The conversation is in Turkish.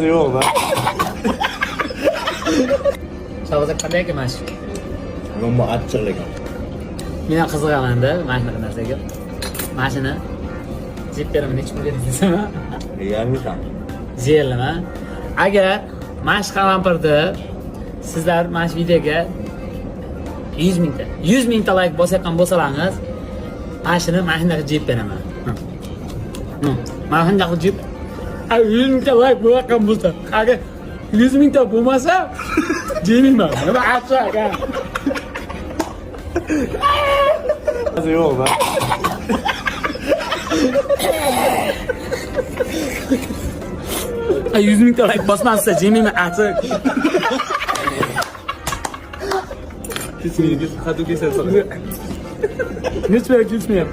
Yo'q lan. Shavzat qanday ekan mana shu? Nima achchiq ekan. Men ham qiziqaman-da mana shunaqa narsaga. Mana shuni jeb beraman, hech kim bermaysizmi? Yangisan. Ziyarlama. Agar mana shu qalampirni sizlar mana shu videoga 100 mingta like bosayotgan bo'lsalaringiz, mana shuni mana shunaqa jeb beraman. Mana shunaqa jeb 100 mingta like bo'layotgan bo'lsa, agar 100 mingta bo'lmasa, jeyman. Nima achchiq ekan. Yo'q lan. Ay 100 mingta like bosmasa, jeyman achchiq. Kesmeyeyim, hadi keser sonra. Lütfen gitmeyin.